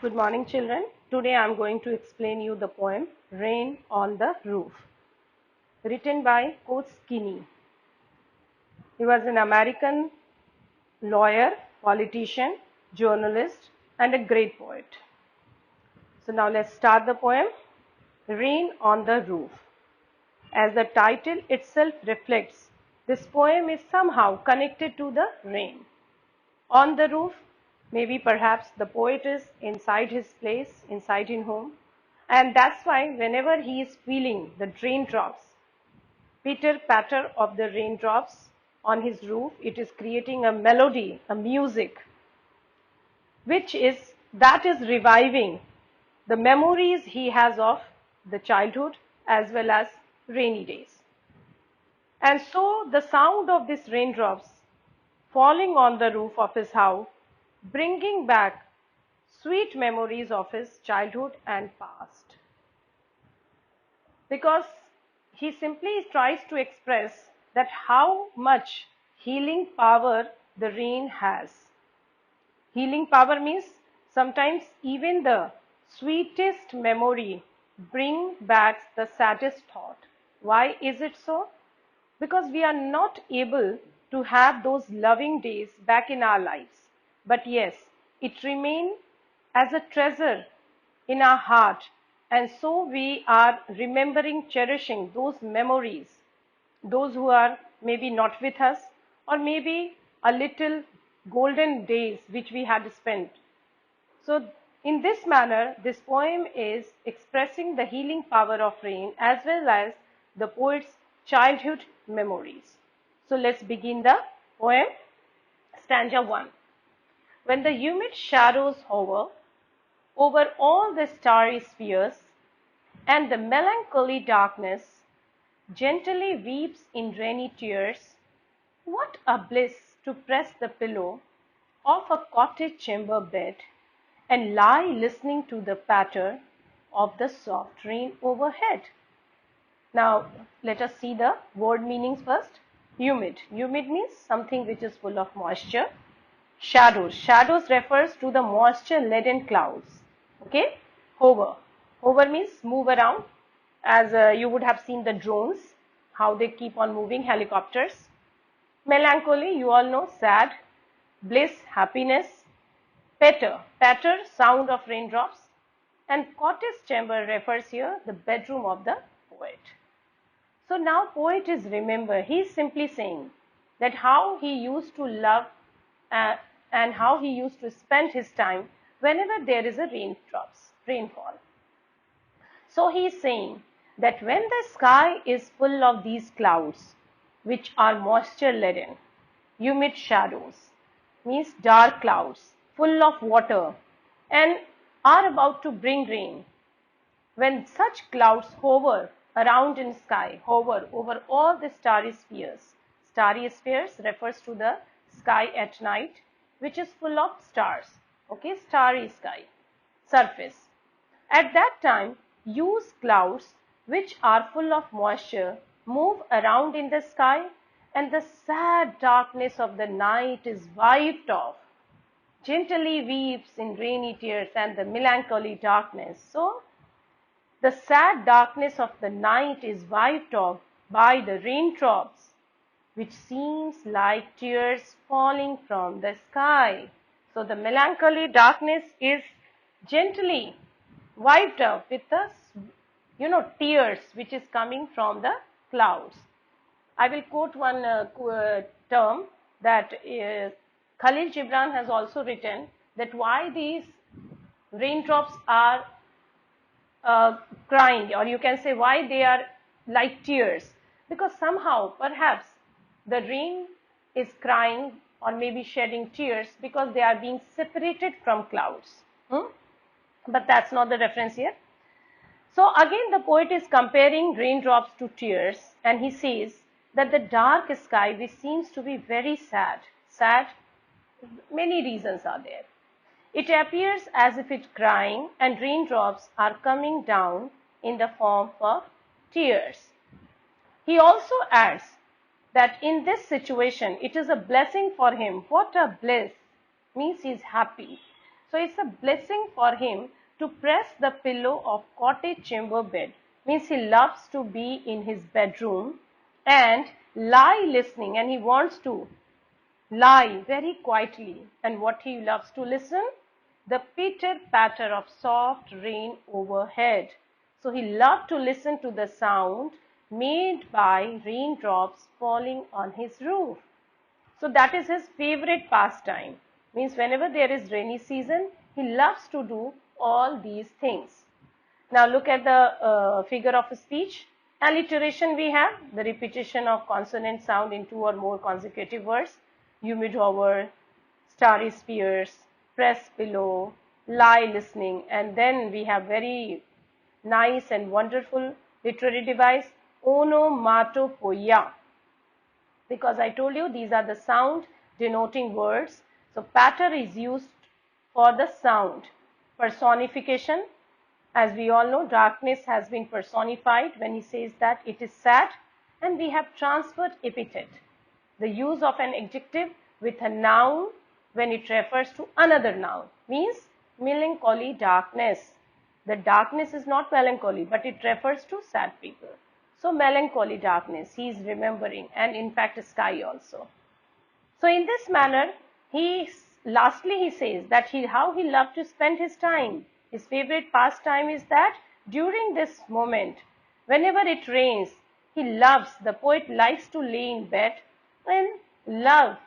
Good morning, children. Today I am going to explain you the poem Rain on the Roof, written by Coach Skinny. He was an American lawyer, politician, journalist, and a great poet. So now let's start the poem Rain on the Roof. As the title itself reflects, this poem is somehow connected to the rain. On the roof, maybe perhaps the poet is inside his place, inside his home, and that's why whenever he is feeling the raindrops, pitter patter of the raindrops on his roof, it is creating a melody, a music, that is reviving the memories he has of the childhood as well as rainy days. And so the sound of these raindrops falling on the roof of his house, bringing back sweet memories of his childhood and past. Because he simply tries to express that how much healing power the rain has. Healing power means sometimes even the sweetest memory bring back the saddest thought. Why is it so? Because we are not able to have those loving days back in our lives. But yes, it remains as a treasure in our heart, and so we are remembering, cherishing those memories, those who are maybe not with us, or maybe a little golden days which we had spent. So in this manner, this poem is expressing the healing power of rain as well as the poet's childhood memories. So let's begin the poem. Stanza 1. When the humid shadows hover over all the starry spheres, and the melancholy darkness gently weeps in rainy tears, what a bliss to press the pillow of a cottage chamber bed and lie listening to the patter of the soft rain overhead. Now, let us see the word meanings first. Humid. Humid means something which is full of moisture. Shadows. Shadows refers to the moisture-laden clouds. Okay. Hover. Hover means move around, as you would have seen the drones, how they keep on moving, helicopters. Melancholy, you all know, sad. Bliss, happiness. Patter. Patter, sound of raindrops. And cottage chamber refers here the bedroom of the poet. So now poet is, remember, he is simply saying that how he used to love and how he used to spend his time whenever there is a rainfall. So he is saying that when the sky is full of these clouds, which are moisture laden, humid shadows, means dark clouds, full of water, and are about to bring rain, when such clouds hover around in sky, hover over all the starry spheres. Starry spheres refers to the sky at night, which is full of stars. Okay, starry sky, surface. At that time, huge clouds, which are full of moisture, move around in the sky, and the sad darkness of the night is wiped off. Gently weeps in rainy tears and the melancholy darkness. So, the sad darkness of the night is wiped off by the raindrops, which seems like tears falling from the sky. So the melancholy darkness is gently wiped out with the, tears which is coming from the clouds. I will quote one term that Khalil Gibran has also written, that why these raindrops are crying, or you can say why they are like tears, because somehow perhaps the rain is crying or maybe shedding tears because they are being separated from clouds. But that's not the reference here. So again the poet is comparing raindrops to tears, and he says that the dark sky, which seems to be very sad, many reasons are there. It appears as if it's crying, and raindrops are coming down in the form of tears. He also adds that in this situation, it is a blessing for him. What a bliss! Means he is happy. So it's a blessing for him to press the pillow of cottage chamber bed. Means he loves to be in his bedroom and lie listening, and he wants to lie very quietly. And what he loves to listen? The pitter patter of soft rain overhead. So he loved to listen to the sound made by raindrops falling on his roof. So that is his favorite pastime. Means whenever there is rainy season, he loves to do all these things. Now look at the figure of speech. Alliteration we have, the repetition of consonant sound in two or more consecutive words. Humid hover, starry spears, press pillow, lie listening, and then we have very nice and wonderful literary device, Onomatopoeia, because I told you these are the sound denoting words. So patter is used for the sound. Personification, as we all know, darkness has been personified when he says that it is sad, and we have transferred epithet, the use of an adjective with a noun when it refers to another noun, means melancholy darkness. The darkness is not melancholy, but it refers to sad people. So melancholy darkness, he is remembering, and in fact sky also. So in this manner, lastly he says that how he loved to spend his time. His favorite pastime is that during this moment, whenever it rains, the poet likes to lay in bed and love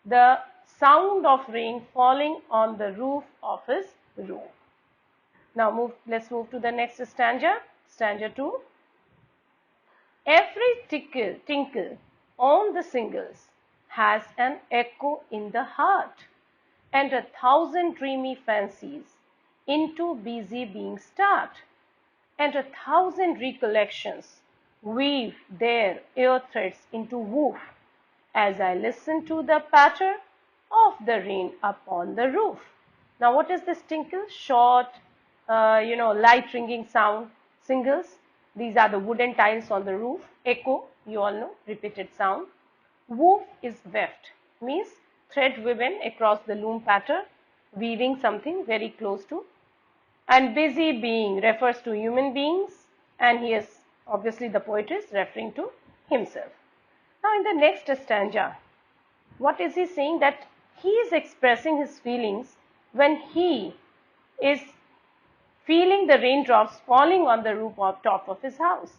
the sound of rain falling on the roof of his room. Now let's move to the next stanza, stanza 2. Every tinkle on the shingles has an echo in the heart, and 1,000 dreamy fancies into busy being start, and 1,000 recollections weave their ear threads into woof, as I listen to the patter of the rain upon the roof. Now what is this tinkle? Short, light ringing sound. Shingles, these are the wooden tiles on the roof. Echo, you all know, repeated sound. Woof is weft, means thread woven across the loom pattern, weaving something very close to. And busy being refers to human beings, and he is obviously, the poet is referring to himself. Now in the next stanza, what is he saying? That he is expressing his feelings when he is feeling the raindrops falling on the roof of top of his house.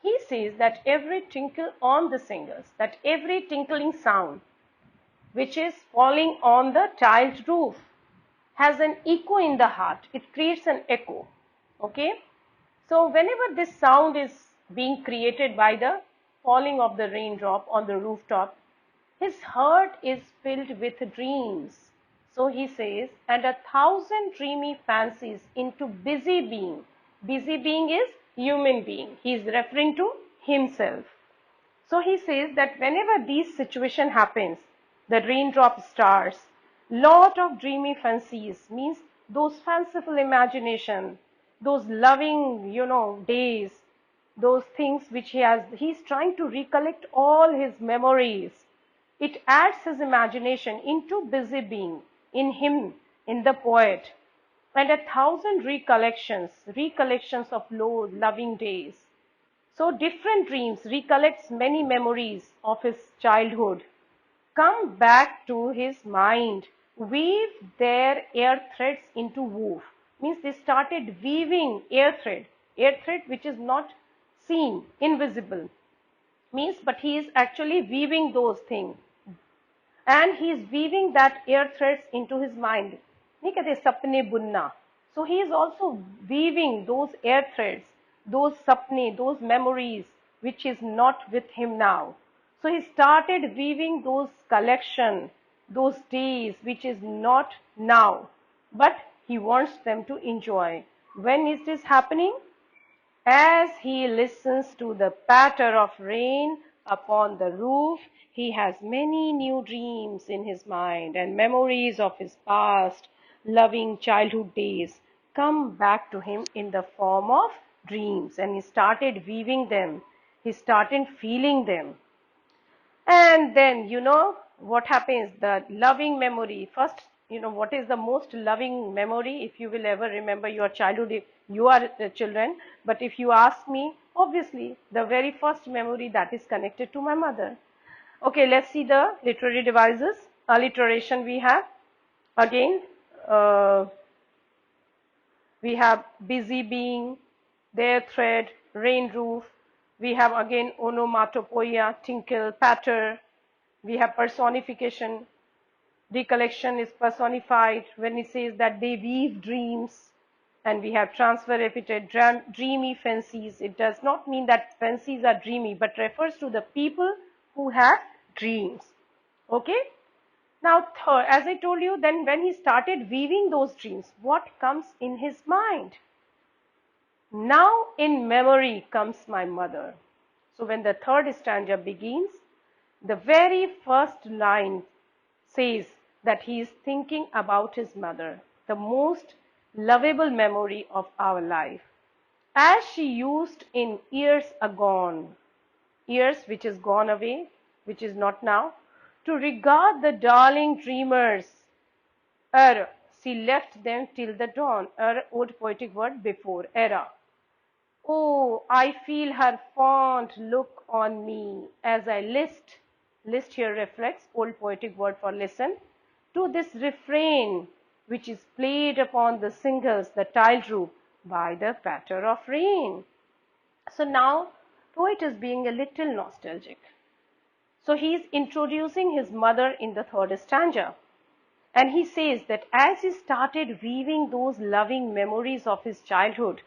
He says that every tinkle on the shingles, that every tinkling sound which is falling on the tiled roof has an echo in the heart. It creates an echo. Okay. So whenever this sound is being created by the falling of the raindrop on the rooftop, his heart is filled with dreams. So he says, and 1,000 dreamy fancies into busy being. Busy being is human being. He is referring to himself. So he says that whenever this situation happens, the raindrop starts, lot of dreamy fancies, means those fanciful imagination, those loving, days, those things which he's trying to recollect all his memories. It adds his imagination into busy being in him, in the poet, and 1,000 recollections of loving days. So different dreams, recollects many memories of his childhood, come back to his mind, weave their air threads into woof. Means they started weaving air thread which is not seen, invisible. Means, but he is actually weaving those things. And he is weaving that air threads into his mind. नहीं कहते सपने बुनना. So he is also weaving those air threads, those sapne, those memories which is not with him now. So he started weaving those collection, those days which is not now, but he wants them to enjoy. When is this happening? As he listens to the patter of rain upon the roof, he has many new dreams in his mind, and memories of his past, loving childhood days come back to him in the form of dreams, and he started weaving them. He started feeling them. And then, what happens? The loving memory, first what is the most loving memory, if you will ever remember your childhood, if you are children. But if you ask me, obviously, the very first memory that is connected to my mother. Okay, let's see the literary devices. Alliteration we have. Again, uh, we have busy being, their thread, rain roof. We have again onomatopoeia, tinkle, patter. We have personification. Recollection is personified when it says that they weave dreams. And we have transfer epithet, dreamy fancies. It does not mean that fancies are dreamy, but refers to the people who have dreams. Okay? Now, as I told you, then when he started weaving those dreams, what comes in his mind? Now in memory comes my mother. So when the third stanza begins, the very first line says that he is thinking about his mother, the most lovable memory of our life. As she used in years agone, years which is gone away, which is not now, to regard the darling dreamers, she left them till the dawn, old poetic word before, era. Oh, I feel her fond look on me as I list. List here reflects old poetic word for listen to this refrain which is played upon the singles, the tiled roof by the patter of rain. So now poet is being a little nostalgic. So he is introducing his mother in the third stanza. And he says that as he started weaving those loving memories of his childhood,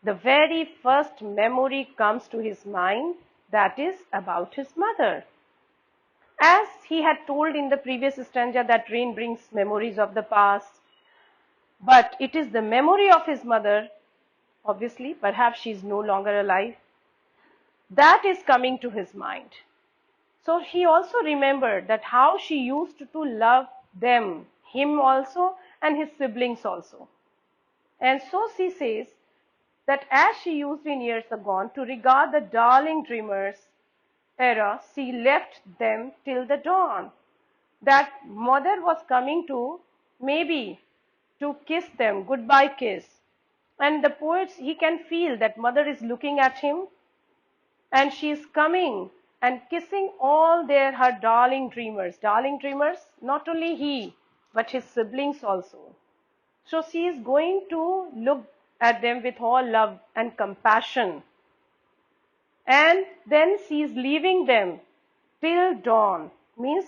the very first memory comes to his mind, that is about his mother. As he had told in the previous stanza that rain brings memories of the past, but it is the memory of his mother, obviously, perhaps she is no longer alive, that is coming to his mind. So he also remembered that how she used to love them, him also and his siblings also. And so she says that as she used in years agone to regard the darling dreamers era, she left them till the dawn. That mother was coming to maybe to kiss them, goodbye kiss. And the poet, he can feel that mother is looking at him and she is coming and kissing all her darling dreamers, not only he, but his siblings also. So she is going to look at them with all love and compassion. And then she is leaving them till dawn, means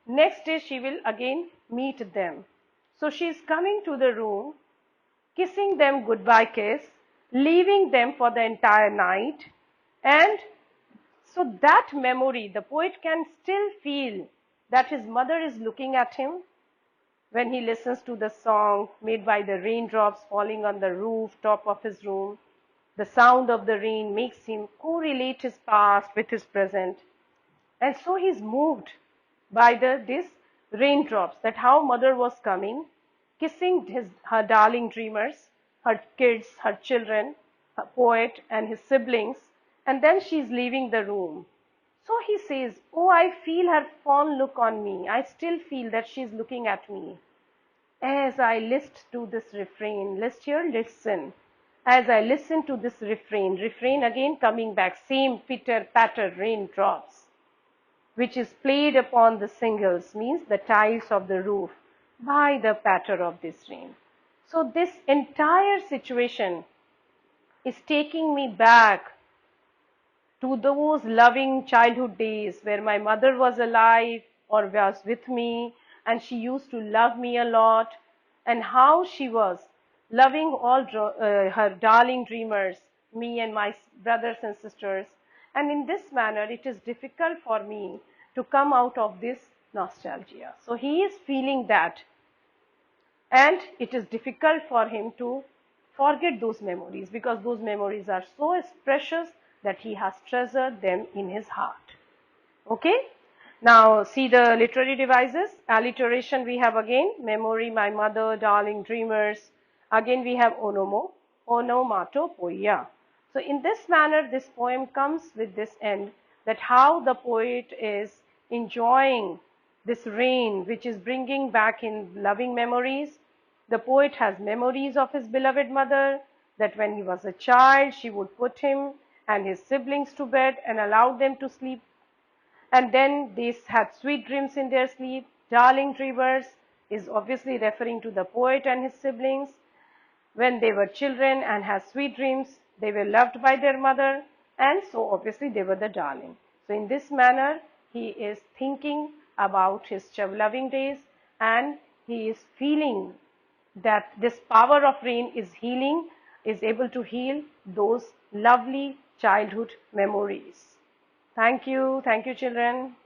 next day she will again meet them. So she is coming to the room, kissing them goodbye kiss, leaving them for the entire night. And so that memory, the poet can still feel that his mother is looking at him when he listens to the song made by the raindrops falling on the rooftop of his room. The sound of the rain makes him correlate his past with his present. And so he's moved by this raindrops, that how mother was coming, kissing her darling dreamers, her kids, her children, her poet and his siblings, and then she's leaving the room. So he says, oh, I feel her fond look on me. I still feel that she's looking at me. As I list to this refrain, list here, listen. As I listen to this refrain again coming back, same pitter patter raindrops, which is played upon the shingles, means the tiles of the roof, by the patter of this rain. So this entire situation is taking me back to those loving childhood days where my mother was alive or was with me, and she used to love me a lot, and how she was loving all her darling dreamers, me and my brothers and sisters. And in this manner, it is difficult for me to come out of this nostalgia. So he is feeling that, and it is difficult for him to forget those memories, because those memories are so precious that he has treasured them in his heart. Okay? Now see the literary devices. Alliteration we have again, memory, my mother, darling dreamers. Again we have onomatopoeia. So in this manner, this poem comes with this end, that how the poet is enjoying this rain which is bringing back in loving memories. The poet has memories of his beloved mother, that when he was a child, she would put him and his siblings to bed and allow them to sleep. And then they had sweet dreams in their sleep. Darling dreamers is obviously referring to the poet and his siblings. When they were children and had sweet dreams, they were loved by their mother, and so obviously they were the darling. So in this manner, he is thinking about his loving days, and he is feeling that this power of rain is healing, is able to heal those lovely childhood memories. Thank you children.